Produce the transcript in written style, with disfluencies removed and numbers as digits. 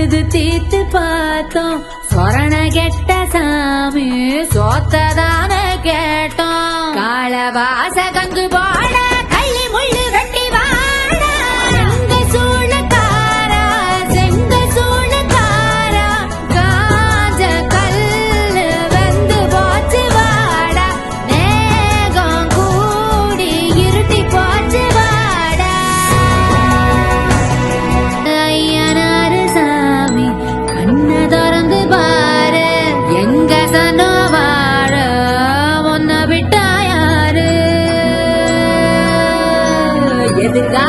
அழுது தீத்து பார்த்தோம் சொரண கெட்ட சாமி சோத்ததான கேட்டோம் காலவாச கங்கு போட கள்ளி முள்ளு வெட்டி வாட செங்க சூழக்காரா செங்க சூழக்காரா காஞ்ச கல்லு வெந்து போச்சு வாடா நேகம் கூடி இருட்டி போச்சு வாடா ஐயனாரு சாமி கண்ண திறந்து பாரு எங்க சனோ வாழ ஒன்ன விட்டா யாரு எதுக்கா